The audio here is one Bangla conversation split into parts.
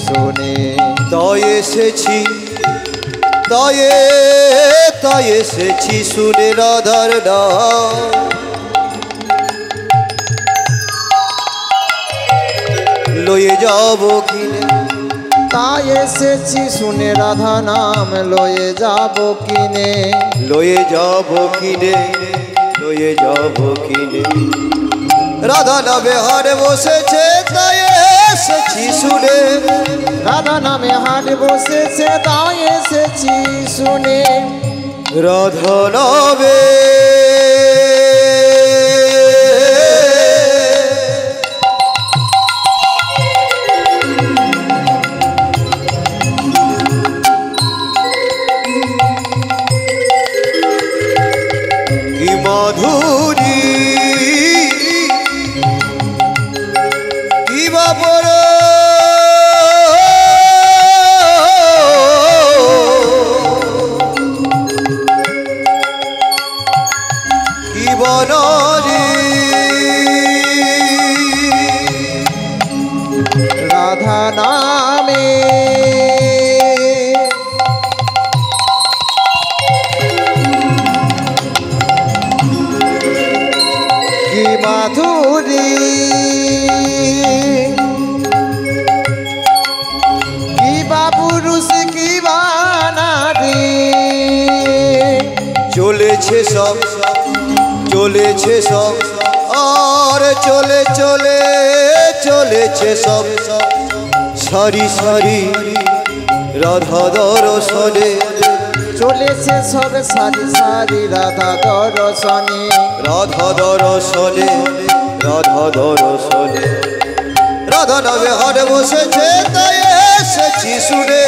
শুনে। তাই এসেছি তাই এসেছি শুনে রাধার নাম, লয়ে যাব কিনে। তাই এসেছি শুনে রাধা নাম লয়ে যাব কিনে। লয়ে যাব কিনে, লয়ে যাব কিনে। রাধা নামে হাট বসেছে তাই এসেছি শুনে। রাধা নামে হাট বসেছে তাই এসেছি শুনে। রাধা নামে কি মাধুরী, কি বাবর কি বনরি। রাধা নামে কি মাধুরী, কি বা পুরুষ কি বা নারী। চলেছে সব চলেছে সব আর চলে চলে চলেছে সব সারি সারি রাধা দর্শনে। চলেছে সব সারি সারি রাধা দর্শনে। রাধা দর্শনে, রাধা দর্শনে। রাধা নামে হাট বসেছে তাই এসেছি শুনে।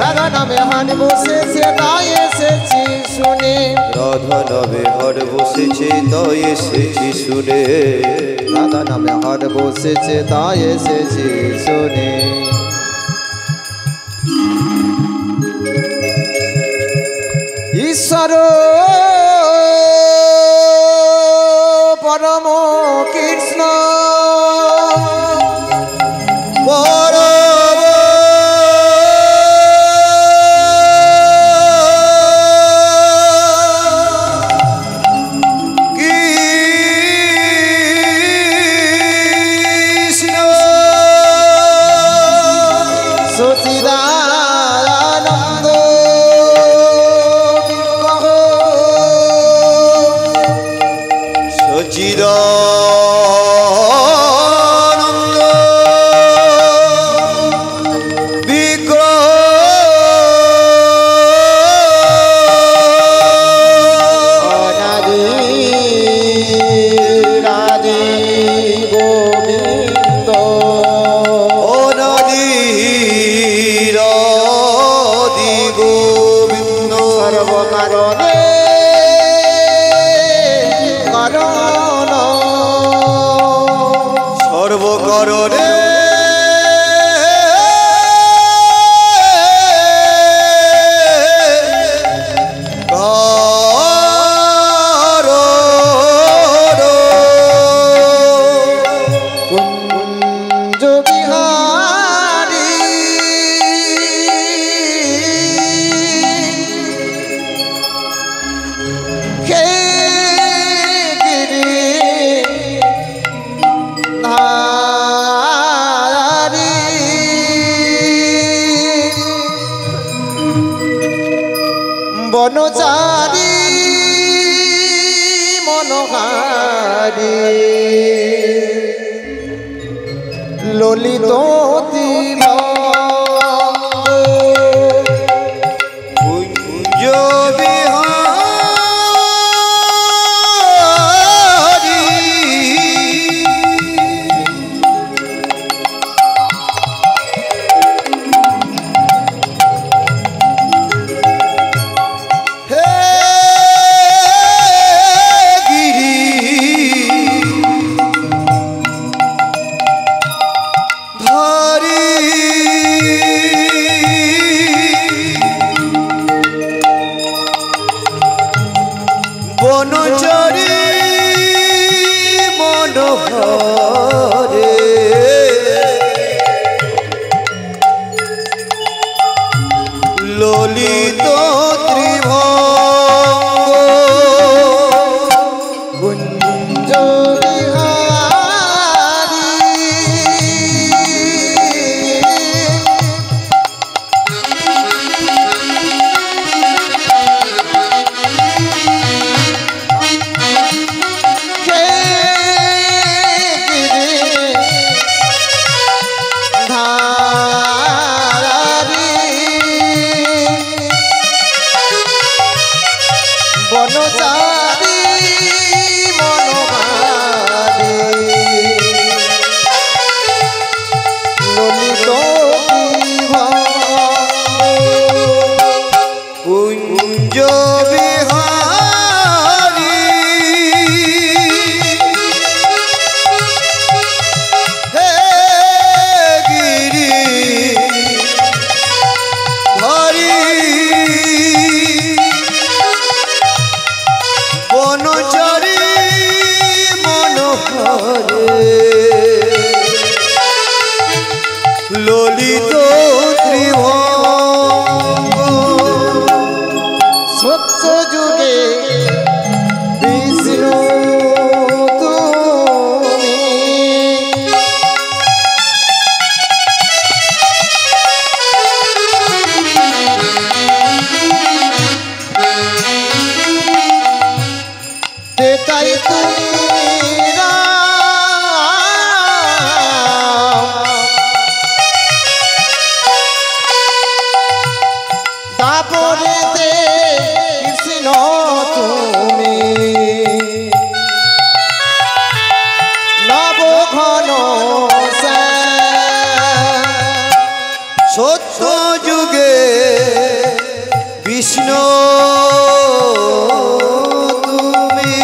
রাধা নামে হাট বসেছে তাই এসেছি শুনে। রাধা নামে হাট বসেছে তাই এসেছি শুনে। রাধা নামে হাট বসেছে তাই এসেছি শুনে। ঈশ্বর পরম কৃষ্ণ সচিদানন্দ বিগ্রহ সচিদানন্দ বিগ্রহ অনাদি রাধে গোবিন্দ অনাদি রাধি গোবিন্দ সর্বকারণে কারণ সর্বকারণে কুঞ্জ বিহারী হে গিরি ধারী বনচারী মনোহারী ললিত কুঞ্জ বিহারী হে গিরি ধারী বনচারী মনোহরে ললিত ত্রিভঙ্গ কুঞ্জ বনচারী মনোহারী ললিত কুঞ্জ বিহারী হে গিরি ধরি বনচারী মনোহরে ললিত ত্রিভঙ্গ সত্য যুগে বিষ্ণু তুমি তাই তুমি তারপরেতে কৃষ্ণ তুমি নব ঘন সত্য যুগে বিষ্ণু তুমি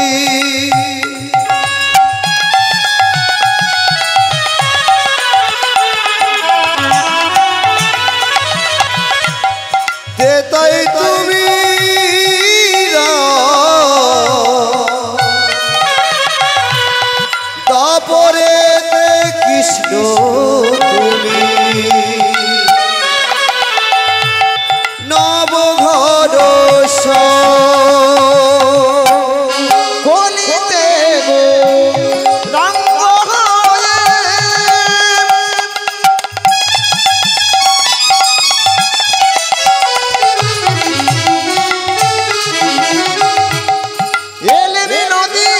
তাই তুমি তারপরে কৃষ্ণ তুমি নবঘর কলিতে গো রঙ্গ এলে বিনোদী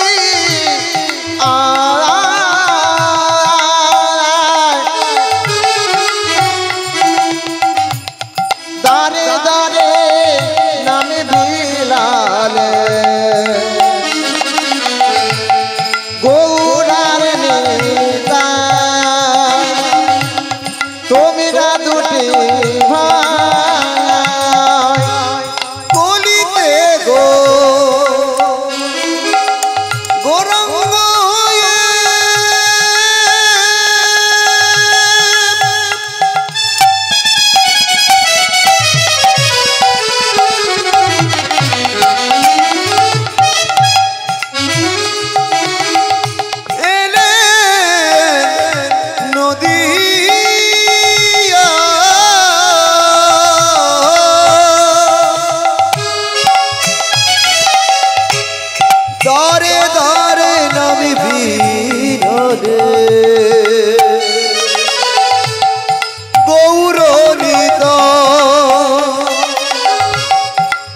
দারে দারে নামে বিলালে গৌরার নেতা তোমরা দুটি ভাই কলিতে গো গৌরাঙ্গ এলে নদিয়া দারে দারে নামি বীররে গৌরনীত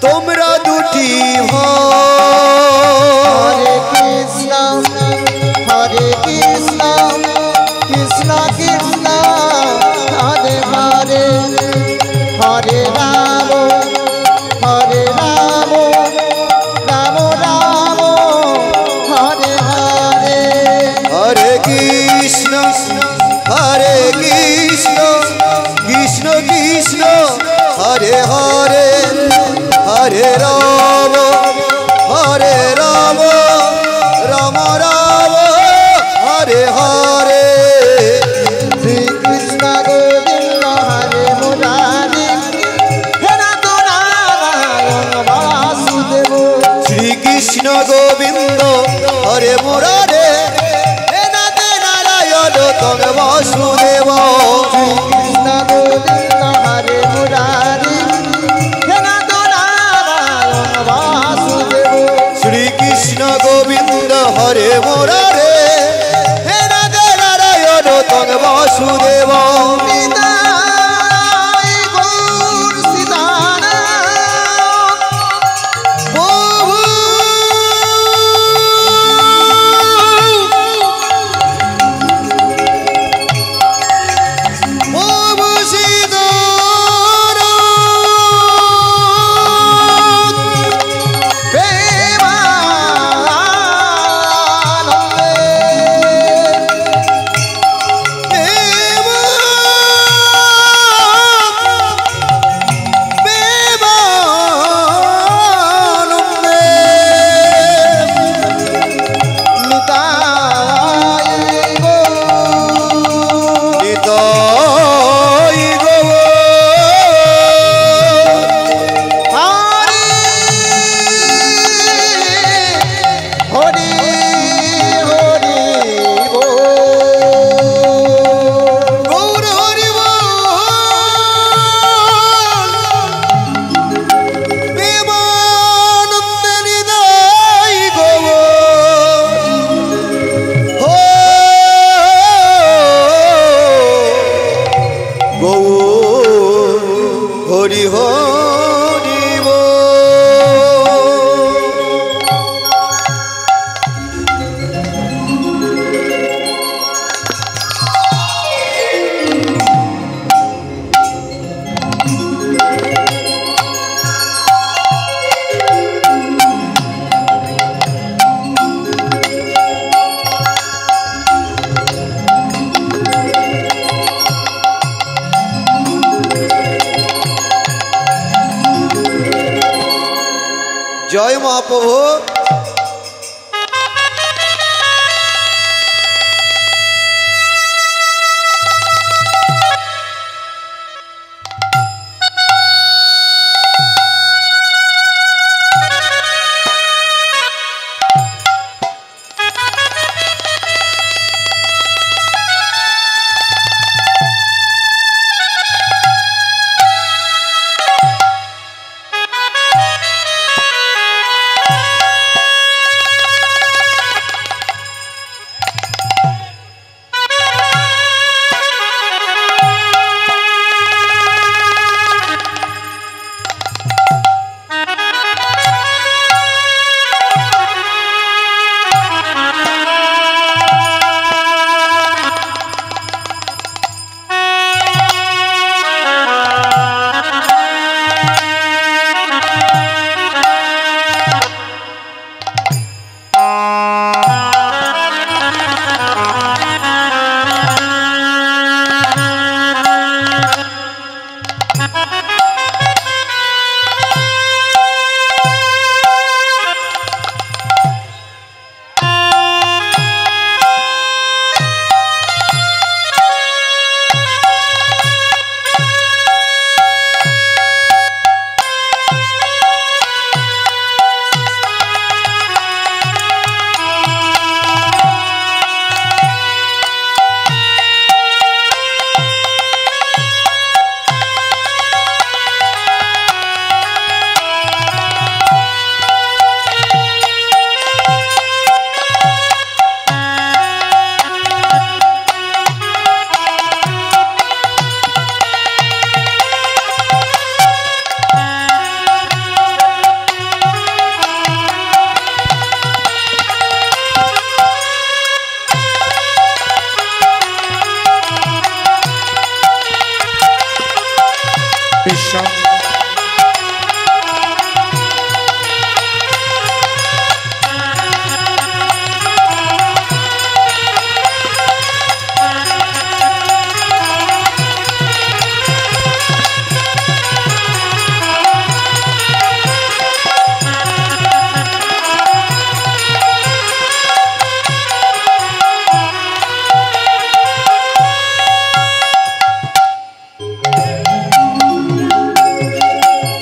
তোমরা দুটি হরে কৃষ্ণ কৃষ্ণ কৃষ্ণ হরে হরে হরে রাম রাম রাম হরে হরে হরে কৃষ্ণ কৃষ্ণ কৃষ্ণ হরে হরে হরে রাম রাম রাম হরে হরে শ্রীকৃষ্ণ গোবিন্দ হরে মুরারি হে নাথ নারায়ণ বাসুদেব শ্রীকৃষ্ণ গোবিন্দ হরে মুরারে হে নাথ নারায়ণ তবে বাসুদেব কৃষ্ণ গোবিন্দ হরে মুরারি বল হরি হরি জয় মহাপ্রভু।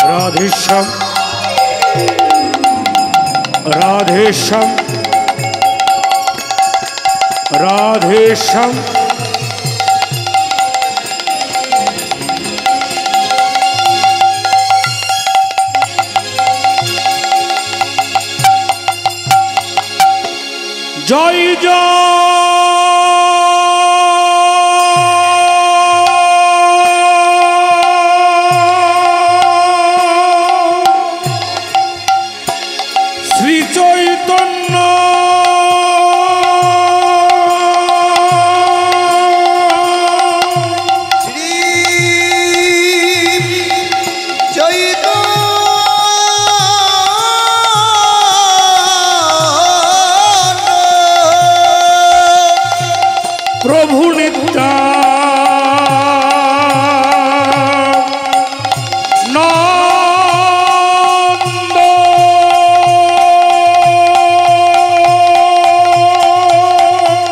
राधेश्याम राधेश्याम राधेश्याम जय जय श्री चैतन्य प्रभु नित्यानंद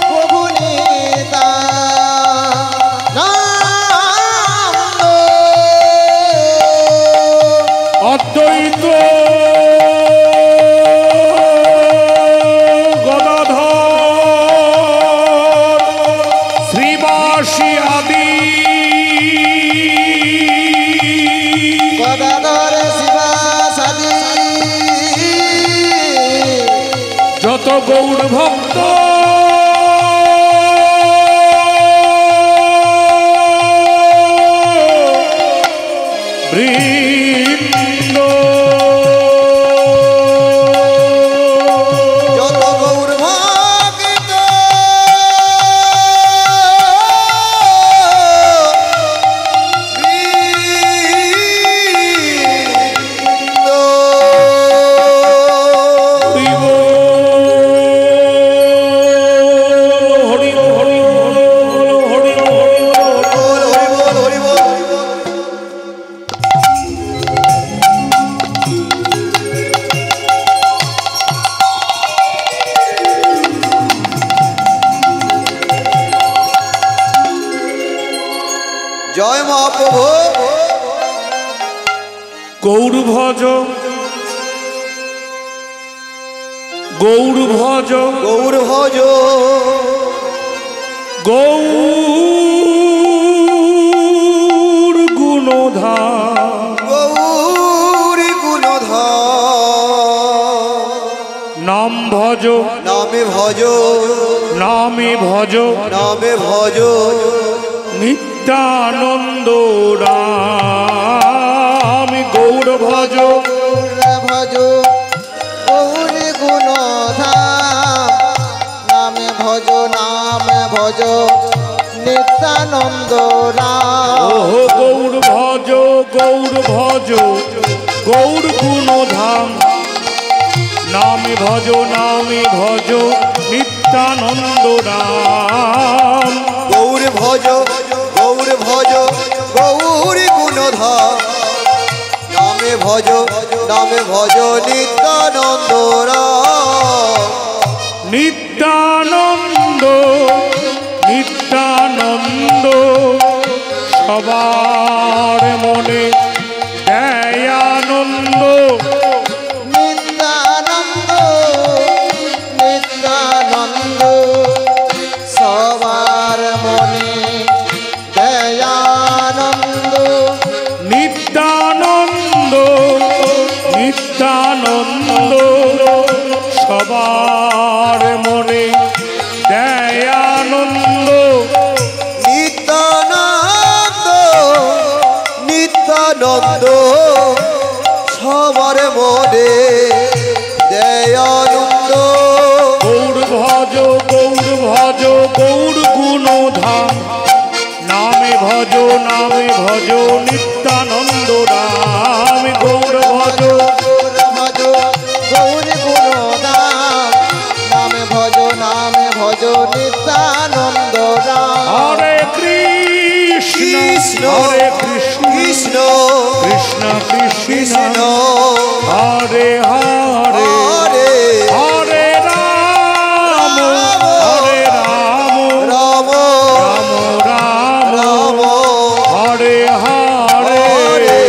প্রভু নিত্যানন্দ अद्वैत গদাধর শিবাসাদি যত গৌড় ভক্ত বৃন্দ যত গৌর ভক্ত বৃন্দ হরি বল, হরি বল, হরি বল, হরি বল, হরি বল, হরি বল, হরি বল। জয় মহাপ্রভু। গৌর ভজ, গৌর ভজ, গৌর ভজ গৌর গুণধাম গৌরী গুণধাম নাম ভজ, নামে ভজ নামে ভজ নামে ভজ নিত্যানন্দ রাম গৌর ভজ ভজ গৌরী গুণধাম নামে ভজ নামে ভজ নিত্যানন্দ রাম ওহো গৌর ভজ, গৌর ভজ গৌর গুণধাম নামে ভজ, নামে ভজ নিত্যানন্দ রাম গৌর ভজ গৌর ভজ গৌরী গুণধাম নামে ভজ নামে ভজ নিত্যানন্দ রাম নিত্যানন্দ নিত্যানন্দ সবার মনে দেয় আনন্দ নিত্যানন্দ নিত্যানন্দ সবার মনে দয়ানন্দ নিত্যানন্দ নিত্যানন্দ সবার মনে দেয় আনন্দ নিত্যানন্দ নিত্যানন্দ সবার মনে দয়ানন্দ গৌর ভজ, গৌর ভজ গৌর গুণধাম নামে ভজ, নামে ভজ নিত্যানন্দ রাম গৌর ভজ ভজ গৌরী গুণধাম নামে ভজ নামে ভজ নিত্যানন্দ রাম হরে কৃষ্ণ কৃষ্ণ হরে কৃষ্ণ কৃষ্ণ কৃষ্ণ কৃষ্ণ কৃষ্ণ হরে হরে হরে হরে রাম হরে রাম রাম রাম রাম রাম হরে হরে হরে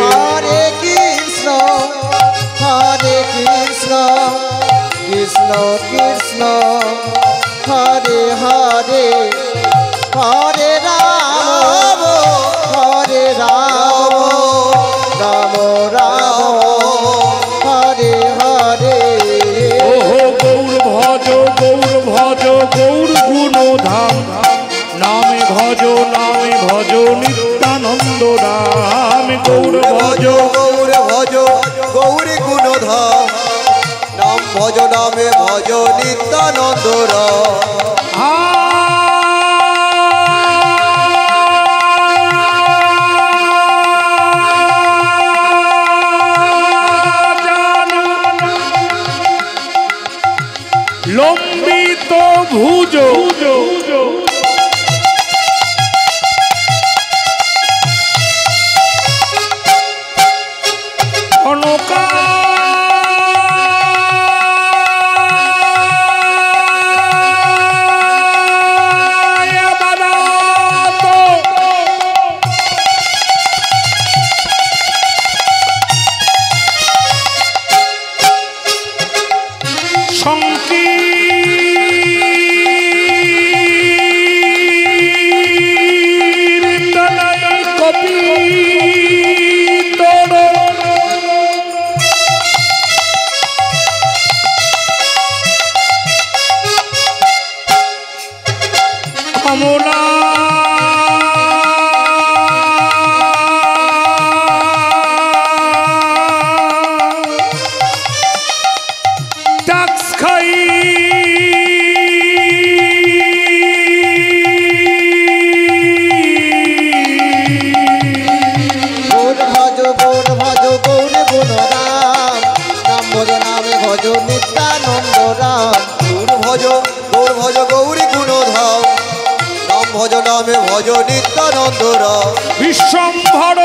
হরে কৃষ্ণ কৃষ্ণ কৃষ্ণ হরে হরে হরে রাম রাম রাম হরে হরে ওহো গৌর ভজ, গৌর ভজ গৌর গুণধাম নামে ভজ, নামে ভজ নিত্যানন্দ রাম গৌর ভজ গৌর ভজ গৌরী গুণধাম নাম ভজ নামে ভজ নিত্যানন্দ রাম লম্বিত ভুজ অনকা নিত্যানন্দ রাম। গৌর ভজ গৌরী গুণধাম নাম ভজ নামে ভজ নিত্যানন্দ রাম। বিশ্বম্ভর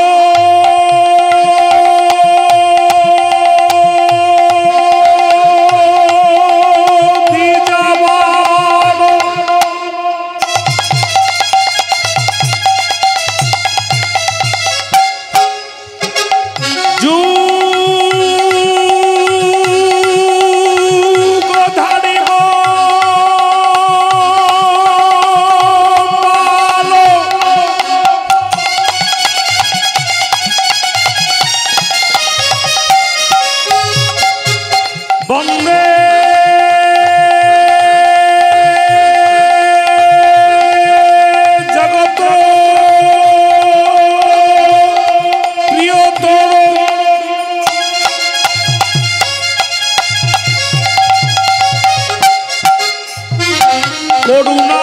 বন্দে জগত প্রিয়তর করুণা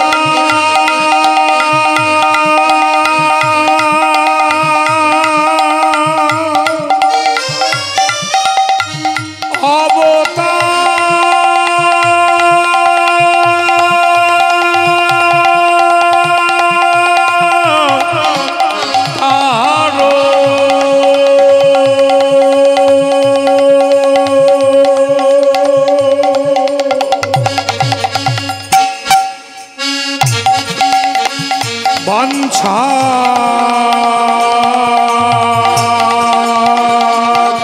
বাঞ্ছা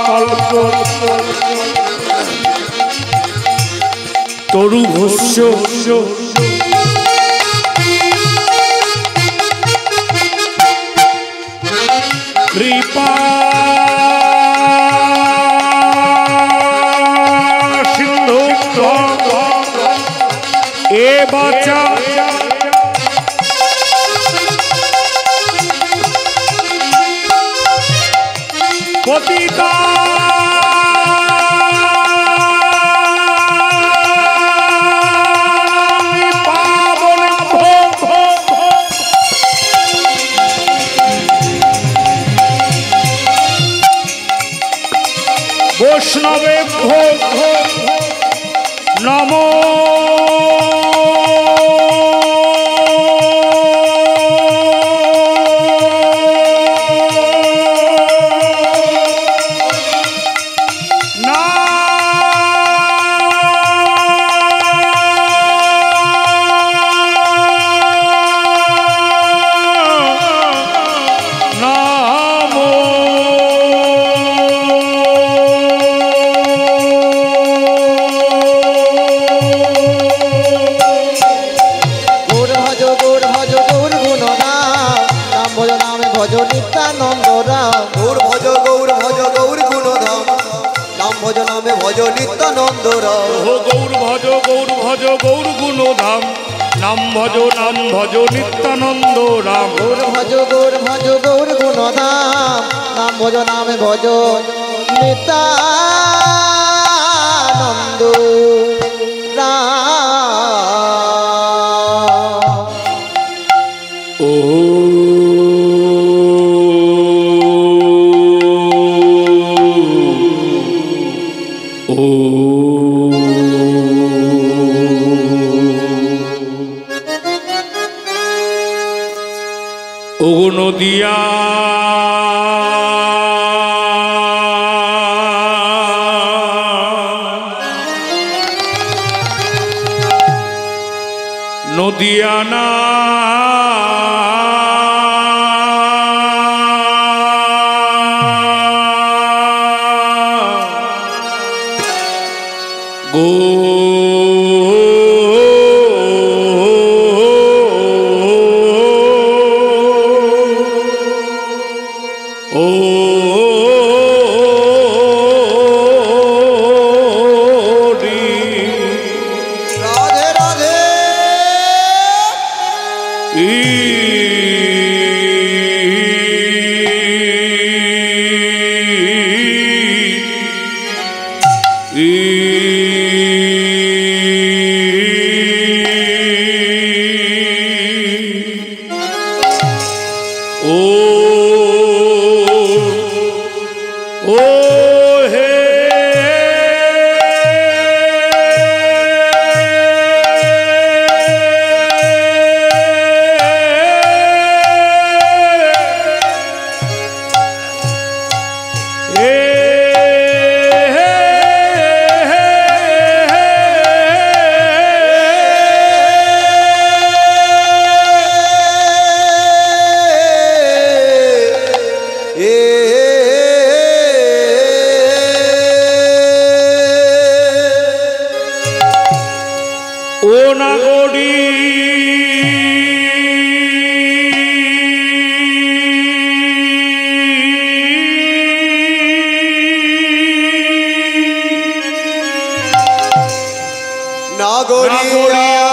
কল্প তরু ভস্য কৃপা সিন্ধু এ বাচা পতিতা পাবন বৈষ্ণবে নমো ভজ নিত্যানন্দ রাম। গৌর ভজ গৌরী গুণধাম নাম ভজ নামে ভজ নিত্যানন্দ রাম। গৌর ভজ গৌর গুণধাম নাম ভজ নিত্যানন্দ রাম। গৌর ভজ গৌর গুণধাম নাম ভজ নামে ভজ নিত্যানন্দ রাম। ও নদিয়া নদিয়ানা নাগরিয়া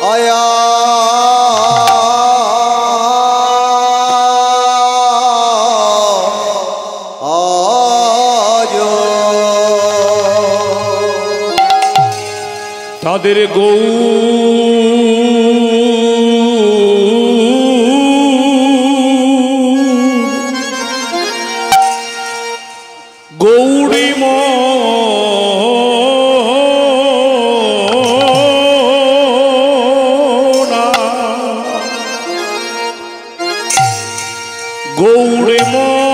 আয়া আজ তাদের গৌরী মনা গৌরী মনা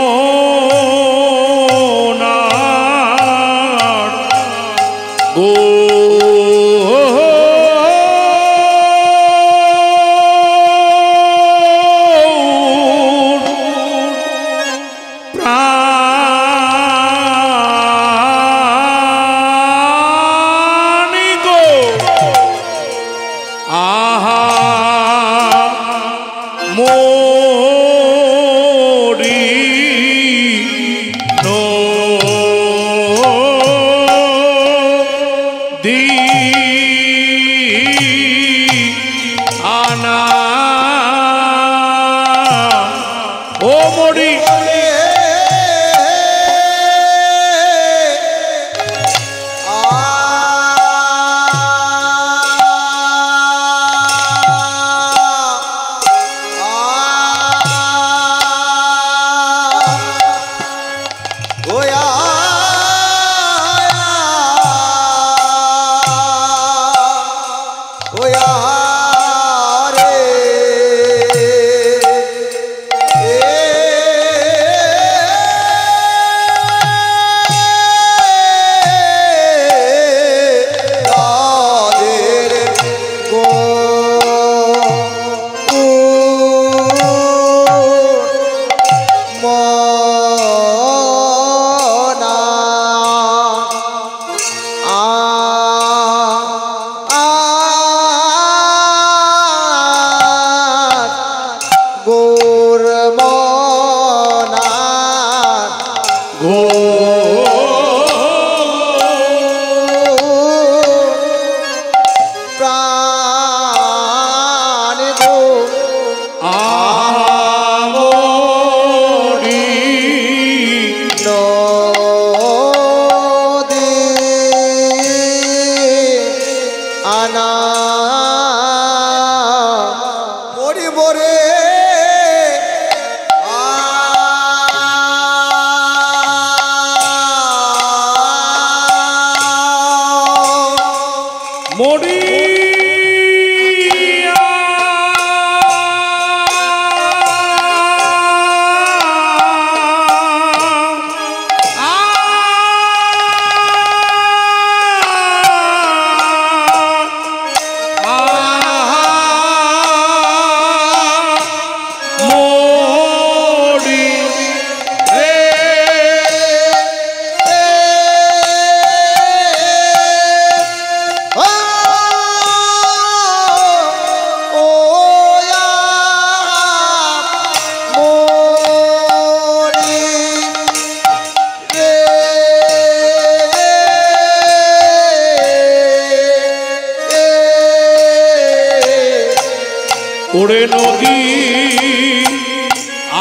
ওরে নদী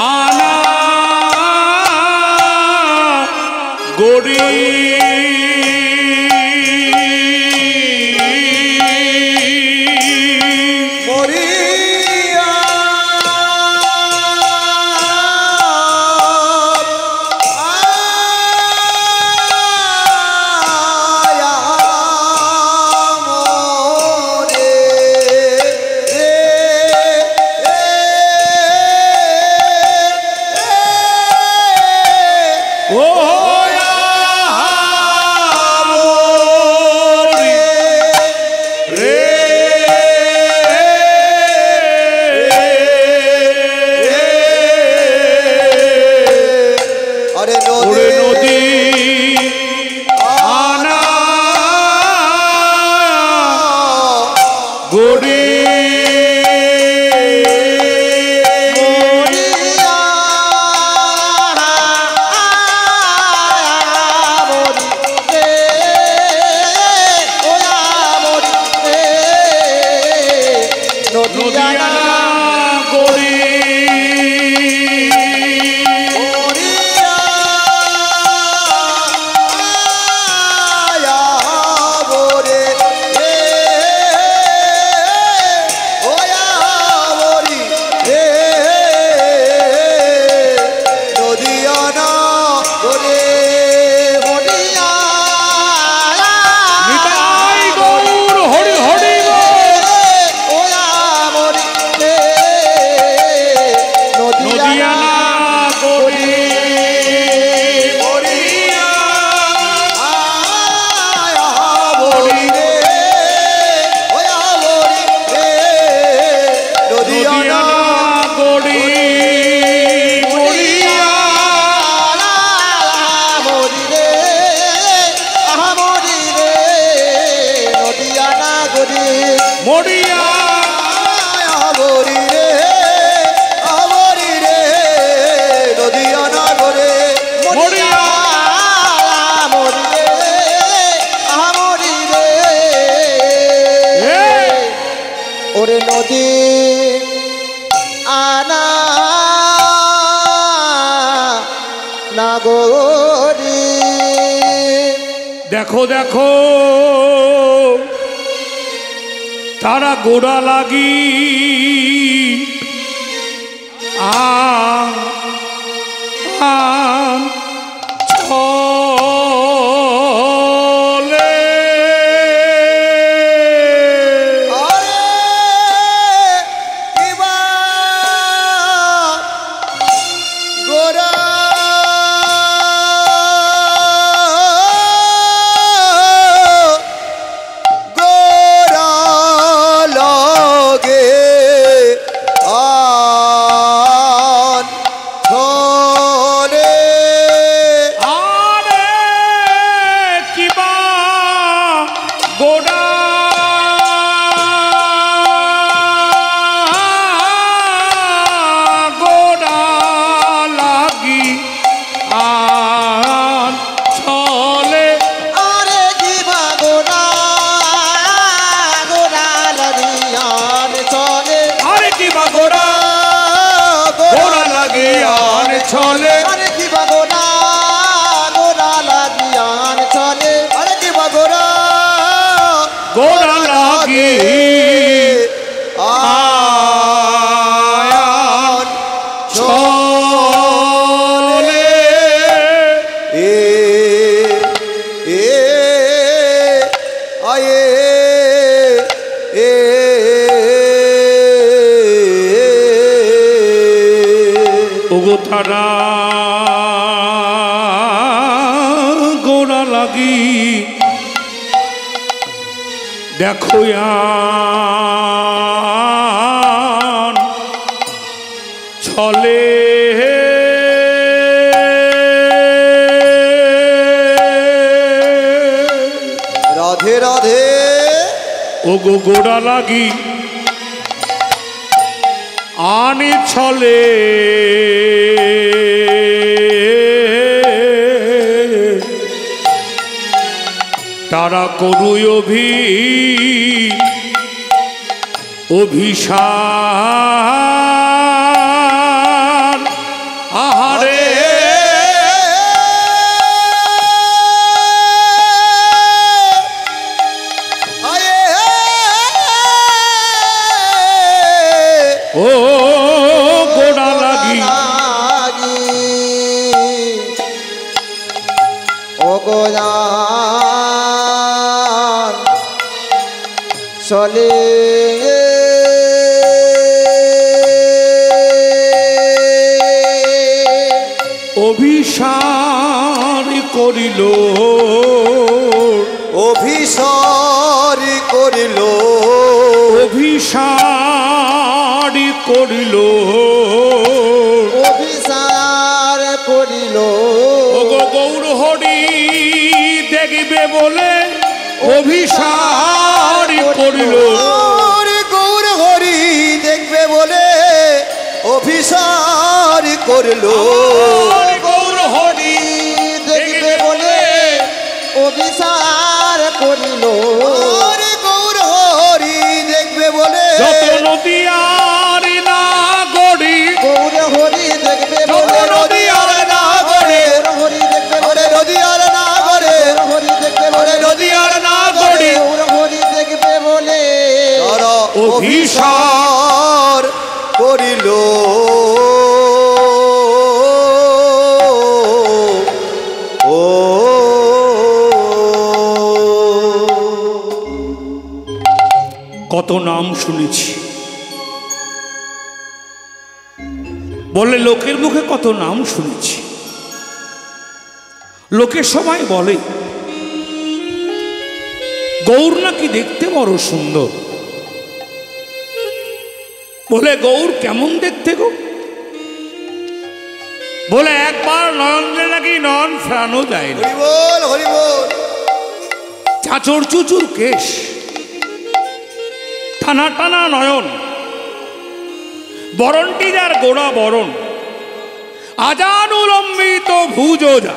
আনা গড়ি নদিয়ানা গড়ি ওরিয়া আয়া বরে রে ওয়া বরি রে নদিয়ানা গরে নদিয়া নিতাই গৌর হরি হরি ওয়া মরি রে নদিয়ানা গড়ি ওরিয়া আয়া বরি রে ওয়া বরি রে নদিয়ানা নদিয়ানা গড়ি মরিয়া মরি রে আহা মরি রে নদিয়ানা গরি মরিয়া আমরি রে নদিয়ানা গরে মরিয়া মরি রে আহা মরি রে ওরে নদী আনা নাগরি দেখো দেখো তারা গোড়া লাগি ছলে আরে কিবা গোরা গোরা লগে আন ছলে আরে কিবা গোড়া গোড়া লাগি ছলে আরে কিবা গোরা গোরা লাগিয়ান চলে আরে কিবা গোড়া গোড়া লাগিয়ান ছলে আরে কিবা গোরা গোরা লাগিয়ান চলে আরে কিবা গোরা গোড়া লাগি আয়ান ছলে এ এ আয়ে এ ওগো তারা গোড়া লাগি দেখো আন ছলে রাধে রাধে ওগো গোড়া লাগি আনি ছলে তারা করুই অভিশাপ আহারে আয়ে ও গোড়া লাগি লাগি ও গোয়ান চলে অভিসার করিল অভিসার করিল অভিসার করিল অভিসার করিল ওগো গৌর হরি দেখবে বলে অভিসার করিল ওরে গৌর হরি দেখবে বলে অভিসার করল আর গৌর হরি দেখবে বলে অভিসার করিল ওরে গৌর হরি দেখবে বলে যত নদী অভিসার করিল ও কত নাম শুনেছি, বলে লোকের মুখে কত নাম শুনেছি। লোকে সবাই বলে গৌর নাকি দেখতে বড় সুন্দর। বলে গৌর কেমন দেখতে গো? বলে একবার নয়ন দিলে নাকি নয়ন ফেরানো যায় না। হরিবল হরিবল। চাচর চুচুর কেশ, টানা টানা নয়ন, বরণটি যার গোড়া বরণ, আজানুলম্বিত ভুজোজা।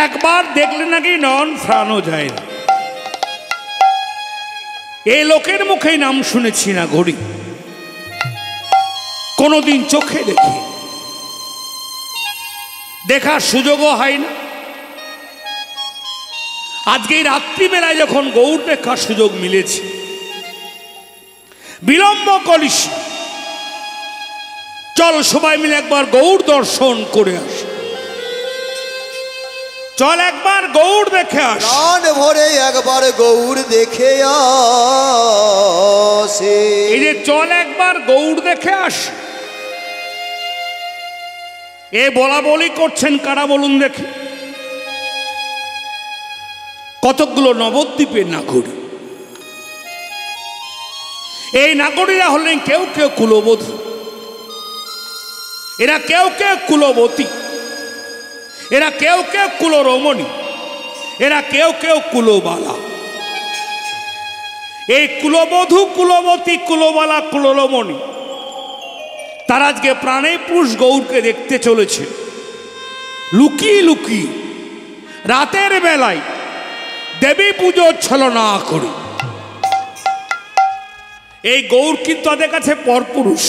একবার দেখলে নাকি নয়ন ফেরানো যায় না। এই লোকের মুখেই নাম শুনেছি না ঘড়ি, কোনোদিন চোখে দেখি, দেখার সুযোগও হয় না। আজকে এই রাত্রিবেলায় যখন গৌর দেখার সুযোগ মিলেছে, বিলম্ব করিস, চল সবাই মিলে একবার গৌর দর্শন করে আসি। চল একবার গৌর দেখে আস। প্রাণ ভরে একবার গৌর দেখে আসে। এই যে চল একবার গৌর দেখে আস, এ বলা বলি করছেন কারা বলুন দেখি? কতকগুলো নবদ্বীপের নাগরিক। এই নাগরীরা হলেন কেউ কেউ কুলবধূ, এরা কেউ কেউ কুলবতী, এরা কেউ কেউ কুলরমণী, এরা কেউ কেউ কুলবালা। এই কুলবধূ, কুলবতী, কুলবালা, কুলরমণী তারা আজকে প্রাণে পুরুষ গৌরকে দেখতে চলেছে লুকিয়ে লুকিয়ে রাতের বেলায় দেবী পুজো ছলনা করে। এই গৌর কিন্তু তাদের কাছে পরপুরুষ।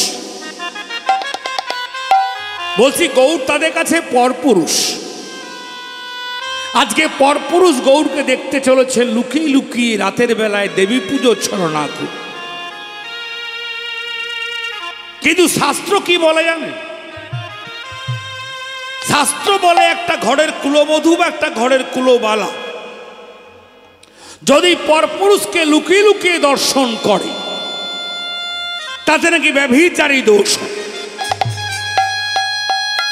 বলছি গৌর তাদের কাছে পরপুরুষ। আজকে পরপুরুষ গৌরকে দেখতে চলেছে লুকিয়ে লুকিয়ে রাতের বেলায় দেবী পুজো ছলনা করে। কিন্তু শাস্ত্র কি বলে জানে? শাস্ত্র বলে একটা ঘরের কুলবধূ বা একটা ঘরের কুলবালা যদি পরপুরুষকে লুকিয়ে লুকিয়ে দর্শন করে, তাতে নাকি ব্যভিচারী দোষ হয়,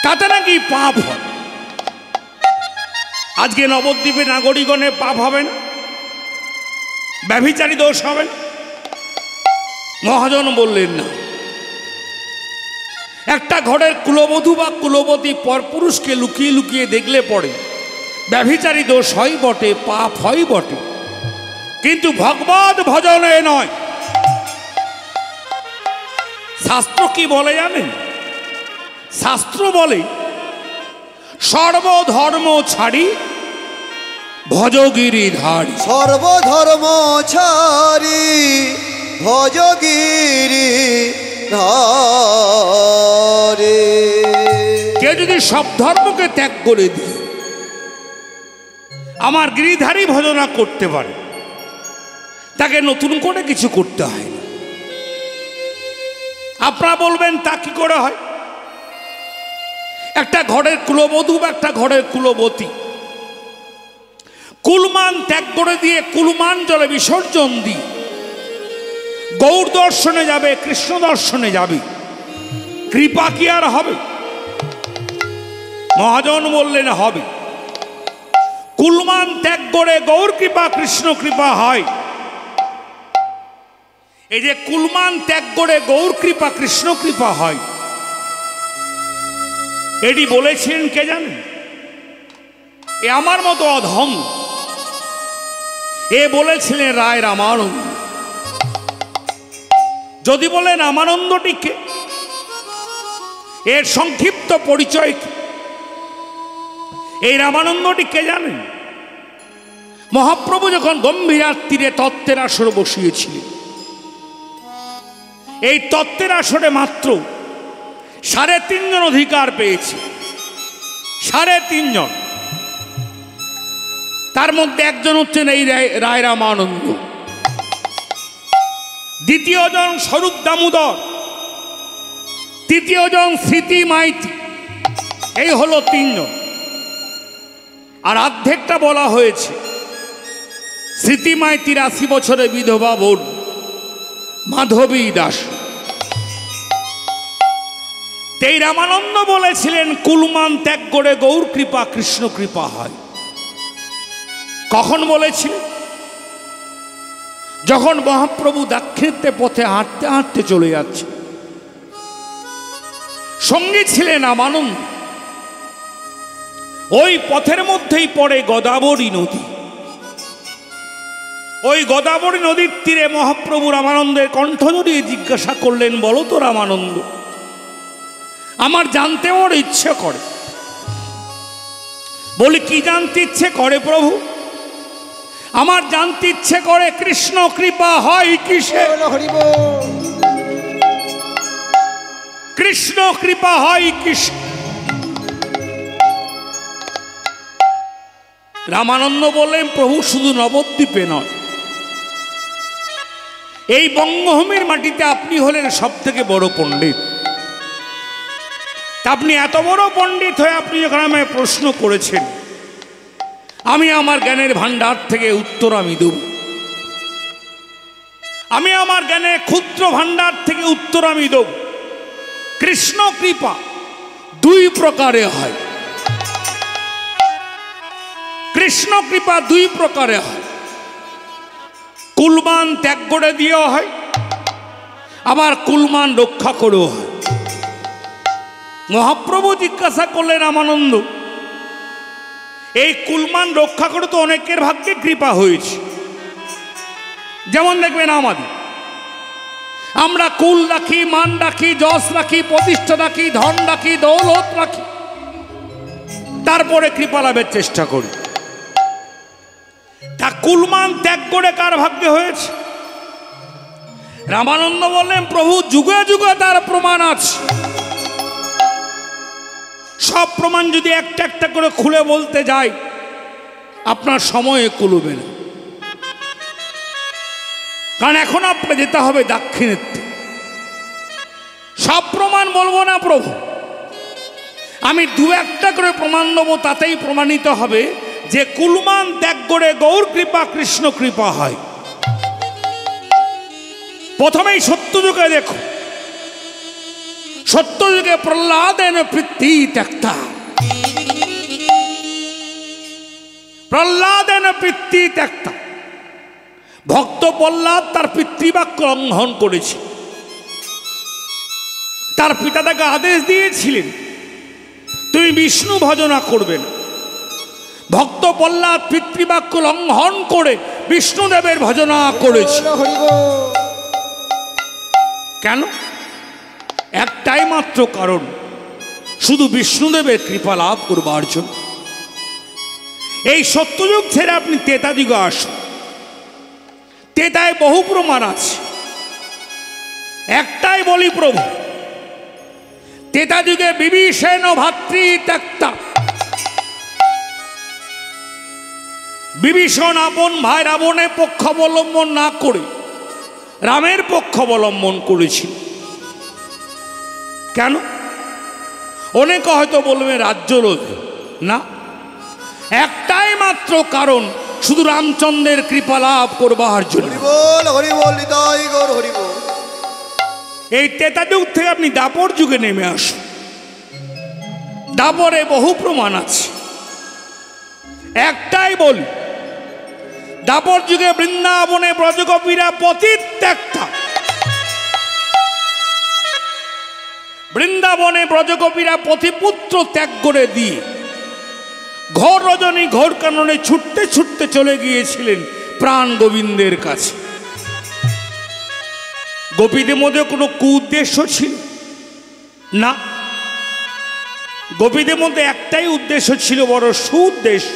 তাতে নাকি পাপ হয়। আজকে নবদ্বীপে নাগরিকগণের পাপ হবে না? ব্যভিচারী দোষ হবে না? মহাজন বললেন না। একটা ঘরের কুলবধূ বা কুলবতী পরপুরুষকে লুকিয়ে লুকিয়ে দেখলে পড়ে ব্যভিচারী দোষ হয় বটে, পাপ হয় বটে, কিন্তু ভগবত ভজনে নয়। শাস্ত্র কি বলে জানেন? শাস্ত্র বলে সর্বধর্ম ছাড়ি ভজগিরি ধারী। সর্বধর্ম ছাড়ি ভজগিরি ধারে। কেউ যদি সব ধর্মকে ত্যাগ করে দিয়ে আমার গিরিধারী ভজনা করতে পারে, তাকে নতুন করে কিছু করতে হয় না। আপনারা বলবেন তা কি করে হয়? একটা ঘরের কুলবধূ বা একটা ঘরের কুলবতী কুলমান ত্যাগ করে দিয়ে কুলমান জলে বিসর্জন দিয়ে গৌর দর্শনে যাবে, কৃষ্ণ দর্শনে যাবে, কৃপা কি আর হবে? মহাজন বললেন হবে। কুলমান ত্যাগ করে গৌর কৃপা, কৃষ্ণ কৃপা হয়। এই যে কুলমান ত্যাগ করে গৌর কৃপা, কৃষ্ণ কৃপা হয়, এটি বলেছিলেন কে জানেন? এ আমার মতো অধম, এ বলেছিলেন রায় রামানন্দ। যদি বলেন রামানন্দটিকে, এর সংক্ষিপ্ত পরিচয় কি? এই রামানন্দটি কে জানেন? মহাপ্রভু যখন গম্ভীরার তীরে তত্ত্বের আসর বসিয়েছিলেন, এই তত্ত্বের আসরে মাত্র 3.5 জন অধিকার পেয়েছে। 3.5 জন। তার মধ্যে একজন হচ্ছেন এই রায় রামানন্দ। দ্বিতীয় জন স্বরূপ দামোদর, তৃতীয় জন স্মৃতি মাইতি, এই হলো তিনজন। আর অর্ধেকটা বলা হয়েছে স্মৃতি মাইতির ৮০ বছরে বিধবা বোন মাধবী দাস। এই রামানন্দ বলেছিলেন কুলমান ত্যাগ করে গৌর কৃপা কৃষ্ণ কৃপা হয়। কখন বলেছিলেন? যখন মহাপ্রভু দাক্ষিণাত্যে পথে হাঁটতে হাঁটতে চলে যাচ্ছে, সঙ্গী ছিলেন রামানন্দ। ওই পথের মধ্যেই পড়ে গোদাবরী নদী। ওই গোদাবরী নদীর তীরে মহাপ্রভু রামানন্দের কণ্ঠ জড়িয়ে জিজ্ঞাসা করলেন, বলো তো রামানন্দ, আমার জানতে ওর ইচ্ছে করে। বলি, কি জানতে ইচ্ছে করে প্রভু? আমার জানতে ইচ্ছে করে কৃষ্ণ কৃপা হয় কিসে? কৃষ্ণ কৃপা হয় কিসে? রামানন্দ বললেন, প্রভু শুধু নবদ্বীপে নয়, এই বঙ্গভূমির মাটিতে আপনি হলেন সব থেকে বড় পণ্ডিত। আপনি এত বড় পণ্ডিত হয়ে আপনি যখন আমায় প্রশ্ন করেছেন, আমি আমার জ্ঞানের ভান্ডার থেকে উত্তর আমি দেব। আমি আমার জ্ঞানের ক্ষুদ্র ভান্ডার থেকে উত্তর আমি দেব। কৃষ্ণ কৃপা দুই প্রকারে হয়। কৃষ্ণ কৃপা দুই প্রকারে হয়। কুলমান ত্যাগ করে দিয়েও হয়, আবার কুলমান রক্ষা করেও হয়। মহাপ্রভু জিজ্ঞাসা করলেন, রামানন্দ, এই কুলমান রক্ষা করে তো অনেকের ভাগ্যে কৃপা হয়েছে। যেমন দেখবেন আমরা কুল রাখি, মান রাখি, যশ রাখি, প্রতিষ্ঠা রাখি, ধন রাখি, দৌলত রাখি, তারপরে কৃপা লাভের চেষ্টা করি। তা কুলমান ত্যাগ করে কার ভাগ্যে হয়েছে? রামানন্দ বললেন, প্রভু যুগে যুগে তার প্রমাণ আছে। সব প্রমাণ যদি একটা একটা করে খুলে বলতে যাই, আপনার সময়ে কুলবে না। কারণ এখন আপনার যেতে হবে দাক্ষিণাত্যে। সব প্রমাণ বলবো না প্রভু, আমি দু একটা করে প্রমাণ দেবো। তাতেই প্রমাণিত হবে যে কুলমান ত্যাগ করে গৌর কৃপা কৃষ্ণ কৃপা হয়। প্রথমেই সত্যযুগে দেখো, সত্যযুগে প্রহ্লাদেন প্রীতি ত্যক্তা, প্রহ্লাদেন প্রীতি ত্যক্তা। ভক্ত প্রহ্লাদ তার পিতৃবাক্য লঙ্ঘন করেছে। তার পিতা তাকে আদেশ দিয়েছিলেন, তুমি বিষ্ণু ভজনা করবে না। ভক্ত প্রহ্লাদ পিতৃবাক্য লঙ্ঘন করে বিষ্ণুদেবের ভজনা করেছে। কেন? একটাই মাত্র কারণ, শুধু বিষ্ণুদেবের কৃপা লাভ করবার জন্য। এই সত্যযুগ ছেড়ে আপনি ত্রেতা যুগে আসুন। ত্রেতায় বহু প্রমাণ আছে। একটাই বলি প্রভু, ত্রেতা যুগে বিভীষণ ভাতৃ ত্যক্তা। বিভীষণ আপন ভাই রাবণের পক্ষ অবলম্বন না করে রামের পক্ষ অবলম্বন করেছিল। কেন? অনেকে হয়তো বলবে রাজ্য লোভে। না, একটাই মাত্র কারণ, শুধু রামচন্দ্রের কৃপা লাভ করবার জন্য। এই ত্রেতা যুগ থেকে আপনি দাপর যুগে নেমে আসুন। দাপরে বহু প্রমাণ আছে। একটাই বলি, দাপর যুগে বৃন্দাবনে ব্রজগোপীরা পতিত্যক্তা। বৃন্দাবনে ব্রজগোপীরা পতিপুত্র ত্যাগ করে দিয়ে ঘোর রজনী ঘোর কাননে ছুটতে ছুটতে চলে গিয়েছিলেন প্রাণ গোবিন্দের কাছে। গোপীদের মধ্যে কোনো কুউদ্দেশ্য ছিল না। গোপীদের মধ্যে একটাই উদ্দেশ্য ছিল, বড় সুউদ্দেশ্য।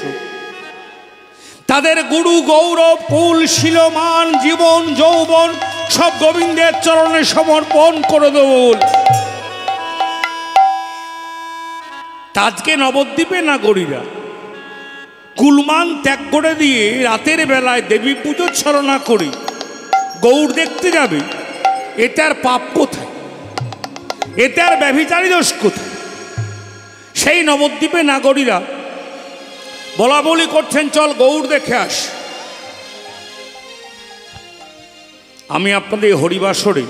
তাদের গুরু গৌরব, কুল, শিলমান, জীবন, যৌবন সব গোবিন্দের চরণে সমর্পণ করে দেব। আজকে নবদ্বীপে নাগরীরা কুলমান ত্যাগ করে দিয়ে রাতের বেলায় দেবী পুজো ছলনা করে গৌর দেখতে যাবে। এতে আর পাপ কোথায়, এতে আর ব্যভিচারী দোষ কোথায়? সেই নবদ্বীপে নাগরীরা বলা বলি করছেন, চল গৌর দেখে আস। আমি আপনাদের হরিবাসরে